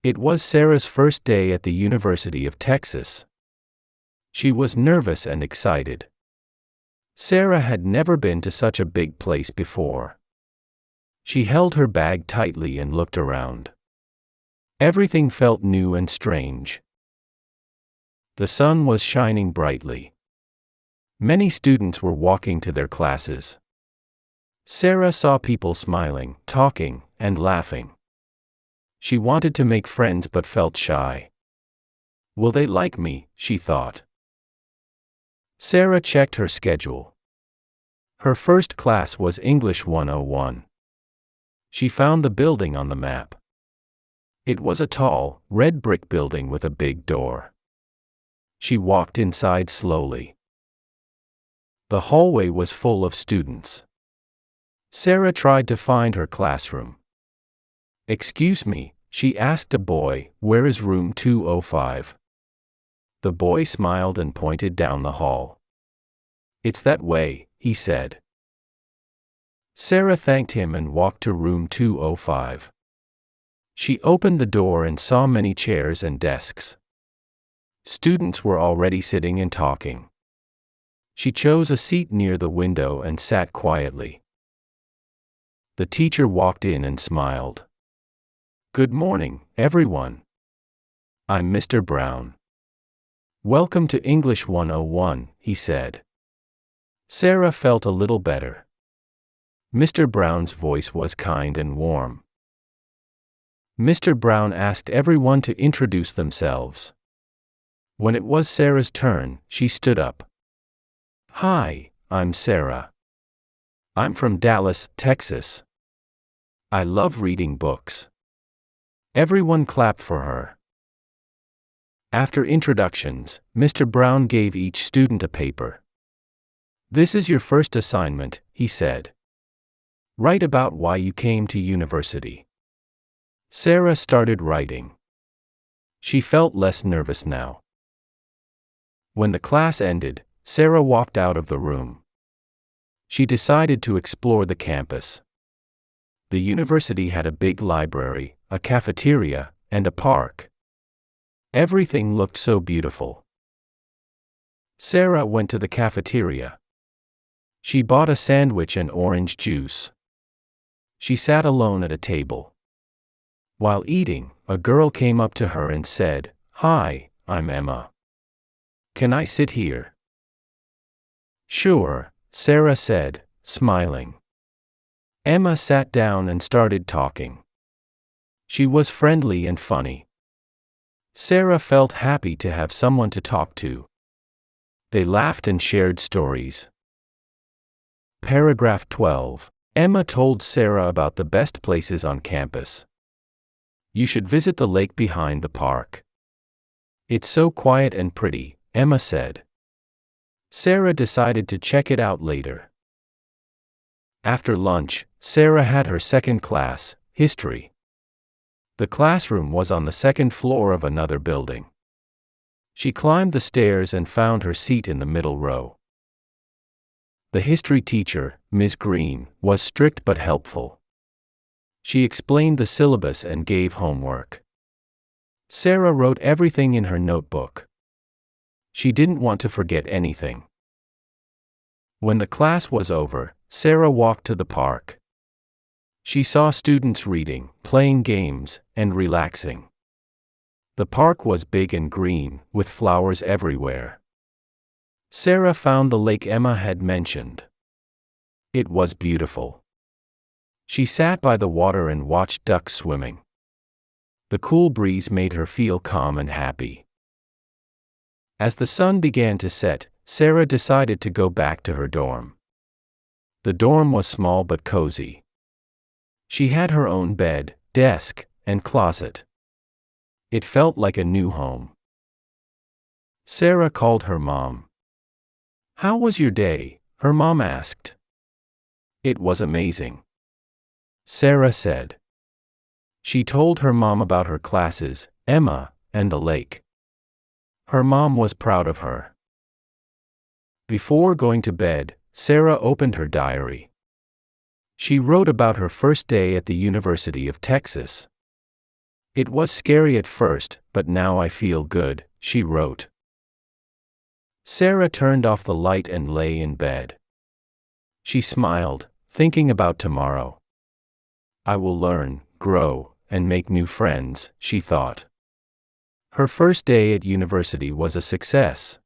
It was Sarah's first day at the University of Texas. She was nervous and excited. Sarah had never been to such a big place before. She held her bag tightly and looked around. Everything felt new and strange. The sun was shining brightly. Many students were walking to their classes. Sarah saw people smiling, talking, and laughing. She wanted to make friends but felt shy. Will they like me? She thought. Sarah checked her schedule. Her first class was English 101. She found the building on the map. It was a tall, red brick building with a big door. She walked inside slowly. The hallway was full of students. Sarah tried to find her classroom. "Excuse me," she asked a boy, "where is room 205? The boy smiled and pointed down the hall. "It's that way," he said. Sarah thanked him and walked to room 205. She opened the door and saw many chairs and desks. Students were already sitting and talking. She chose a seat near the window and sat quietly. The teacher walked in and smiled. "Good morning, everyone. I'm Mr. Brown. Welcome to English 101, he said. Sarah felt a little better. Mr. Brown's voice was kind and warm. Mr. Brown asked everyone to introduce themselves. When it was Sarah's turn, she stood up. "Hi, I'm Sarah. I'm from Dallas, Texas. I love reading books." Everyone clapped for her. After introductions, Mr. Brown gave each student a paper. "This is your first assignment," he said. "Write about why you came to university." Sarah started writing. She felt less nervous now. When the class ended, Sarah walked out of the room. She decided to explore the campus. The university had a big library, a cafeteria, and a park. Everything looked so beautiful. Sarah went to the cafeteria. She bought a sandwich and orange juice. She sat alone at a table. While eating, a girl came up to her and said, "Hi, I'm Emma. Can I sit here?" "Sure," Sarah said, smiling. Emma sat down and started talking. She was friendly and funny. Sarah felt happy to have someone to talk to. They laughed and shared stories. Paragraph 12. Emma told Sarah about the best places on campus. "You should visit the lake behind the park. It's so quiet and pretty," Emma said. Sarah decided to check it out later. After lunch, Sarah had her second class, history. The classroom was on the second floor of another building. She climbed the stairs and found her seat in the middle row. The history teacher, Ms. Green, was strict but helpful. She explained the syllabus and gave homework. Sarah wrote everything in her notebook. She didn't want to forget anything. When the class was over, Sarah walked to the park. She saw students reading, playing games, and relaxing. The park was big and green, with flowers everywhere. Sarah found the lake Emma had mentioned. It was beautiful. She sat by the water and watched ducks swimming. The cool breeze made her feel calm and happy. As the sun began to set, Sarah decided to go back to her dorm. The dorm was small but cozy. She had her own bed, desk, and closet. It felt like a new home. Sarah called her mom. "How was your day?" her mom asked. "It was amazing," Sarah said. She told her mom about her classes, Emma, and the lake. Her mom was proud of her. Before going to bed, Sarah opened her diary. She wrote about her first day at the University of Texas. It was scary at first, but now I feel good, she wrote. Sarah turned off the light and lay in bed. She smiled, thinking about tomorrow. I will learn, grow, and make new friends, she thought. Her first day at university was a success.